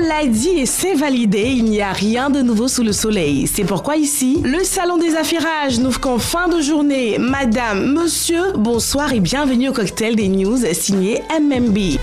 l'a dit et c'est validé, il n'y a rien de nouveau sous le soleil. C'est pourquoi ici, le salon des affairages n'ouvre qu'en fin de journée. Madame, monsieur, bonsoir et bienvenue au cocktail des news signé MMB.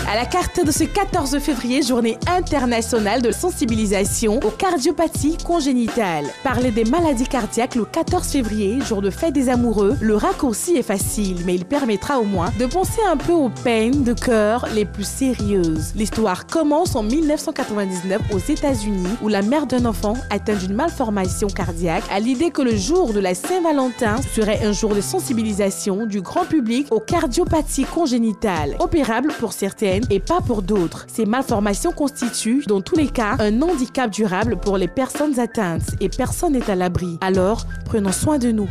À la carte de ce 14 février, journée internationale de sensibilisation aux cardiopathies congénitales. Parler des maladies cardiaques le 14 février, jour de fête des amoureux, le raccourci est facile, mais il permettra au moins de penser un peu aux peines de cœur les plus sérieuses. L'histoire commence en 1999 aux États-Unis, où la mère d'un enfant atteint d'une malformation cardiaque a l'idée que le jour de la Saint-Valentin serait un jour de sensibilisation du grand public aux cardiopathies congénitales, opérables pour certaines et pas pour d'autres. Ces malformations constituent, dans tous les cas, un handicap durable pour les personnes atteintes et personne n'est à l'abri. Alors, prenons soin de nous.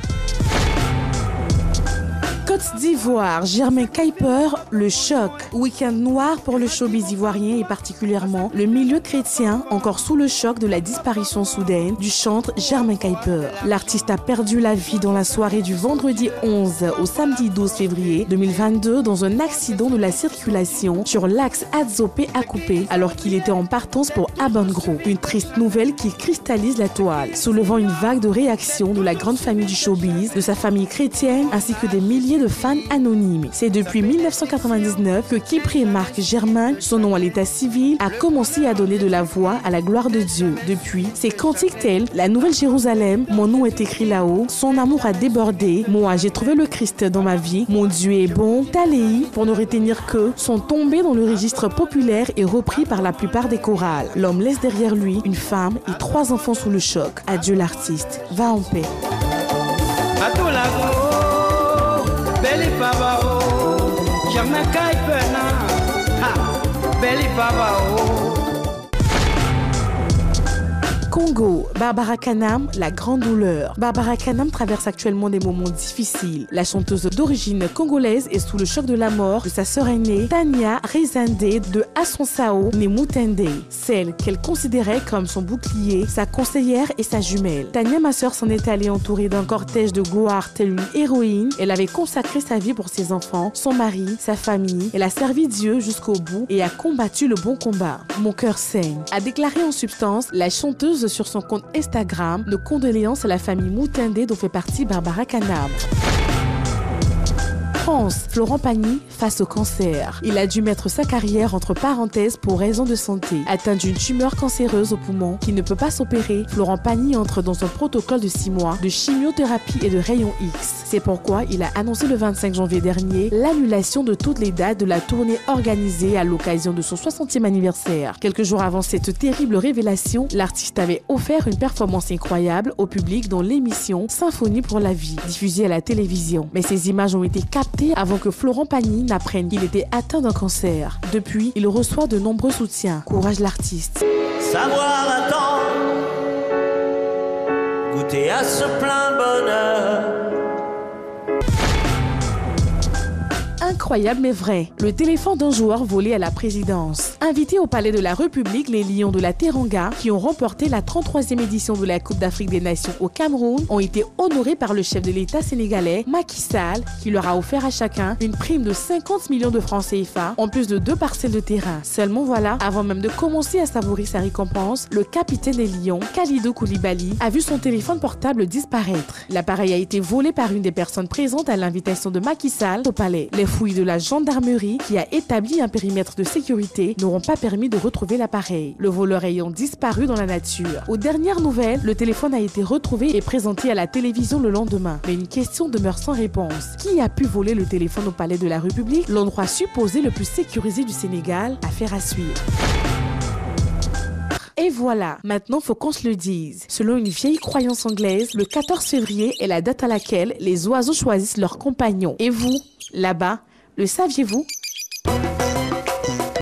Côte d'Ivoire, Germain Kuiper, le choc. Week-end noir pour le showbiz ivoirien et particulièrement le milieu chrétien, encore sous le choc de la disparition soudaine du chantre Germain Kuiper. L'artiste a perdu la vie dans la soirée du vendredi 11 au samedi 12 février 2022 dans un accident de la circulation sur l'axe Adzopé-Akupé alors qu'il était en partance pour Abangro. Une triste nouvelle qui cristallise la toile, soulevant une vague de réactions de la grande famille du showbiz, de sa famille chrétienne ainsi que des milliers de fans anonymes. C'est depuis 1999 que Kipri Marc Germain, son nom à l'état civil, a commencé à donner de la voix à la gloire de Dieu. Depuis, ses cantiques tels La Nouvelle Jérusalem, Mon nom est écrit là-haut, Son amour a débordé, Moi j'ai trouvé le Christ dans ma vie, Mon Dieu est bon, Taléi, pour ne retenir que, sont tombés dans le registre populaire et repris par la plupart des chorales. L'homme laisse derrière lui une femme et 3 enfants sous le choc. Adieu l'artiste, va en paix. Belly Baba, oh, Jamaica, Belly Baba, oh. Congo, Barbara Kanam, la grande douleur. Barbara Kanam traverse actuellement des moments difficiles. La chanteuse d'origine congolaise est sous le choc de la mort de sa sœur aînée, Tania Rezande de Asonsao, née Mutende, celle qu'elle considérait comme son bouclier, sa conseillère et sa jumelle. Tania, ma sœur, s'en est allée entourée d'un cortège de gloire telle une héroïne. Elle avait consacré sa vie pour ses enfants, son mari, sa famille. Elle a servi Dieu jusqu'au bout et a combattu le bon combat. Mon cœur saigne, a déclaré en substance la chanteuse sur son compte Instagram de condoléances à la famille Mutende dont fait partie Barbara Kanam. France, Florent Pagny face au cancer. Il a dû mettre sa carrière entre parenthèses pour raison de santé. Atteint d'une tumeur cancéreuse au poumon qui ne peut pas s'opérer, Florent Pagny entre dans un protocole de 6 mois de chimiothérapie et de rayons X. C'est pourquoi il a annoncé le 25 janvier dernier l'annulation de toutes les dates de la tournée organisée à l'occasion de son 60e anniversaire. Quelques jours avant cette terrible révélation, l'artiste avait offert une performance incroyable au public dans l'émission Symphonie pour la vie, diffusée à la télévision. Mais ces images ont été captées avant que Florent Pagny n'apprenne qu'il était atteint d'un cancer. Depuis, il reçoit de nombreux soutiens. Courage l'artiste. Savoir attendre, goûter à ce plein bonheur. Incroyable mais vrai, le téléphone d'un joueur volé à la présidence. Invités au palais de la République, les Lions de la Teranga, qui ont remporté la 33e édition de la Coupe d'Afrique des Nations au Cameroun, ont été honorés par le chef de l'État sénégalais, Macky Sall, qui leur a offert à chacun une prime de 50 millions de francs CFA, en plus de 2 parcelles de terrain. Seulement voilà, avant même de commencer à savourer sa récompense, le capitaine des Lions, Kalidou Koulibaly, a vu son téléphone portable disparaître. L'appareil a été volé par une des personnes présentes à l'invitation de Macky Sall au palais. Les fouilles de la gendarmerie, qui a établi un périmètre de sécurité, n'auront pas permis de retrouver l'appareil, le voleur ayant disparu dans la nature. Aux dernières nouvelles, le téléphone a été retrouvé et présenté à la télévision le lendemain. Mais une question demeure sans réponse. Qui a pu voler le téléphone au palais de la République, l'endroit supposé le plus sécurisé du Sénégal? Affaire à suivre. Et voilà, maintenant faut qu'on se le dise. Selon une vieille croyance anglaise, le 14 février est la date à laquelle les oiseaux choisissent leurs compagnons. Et vous, là-bas, le saviez-vous ?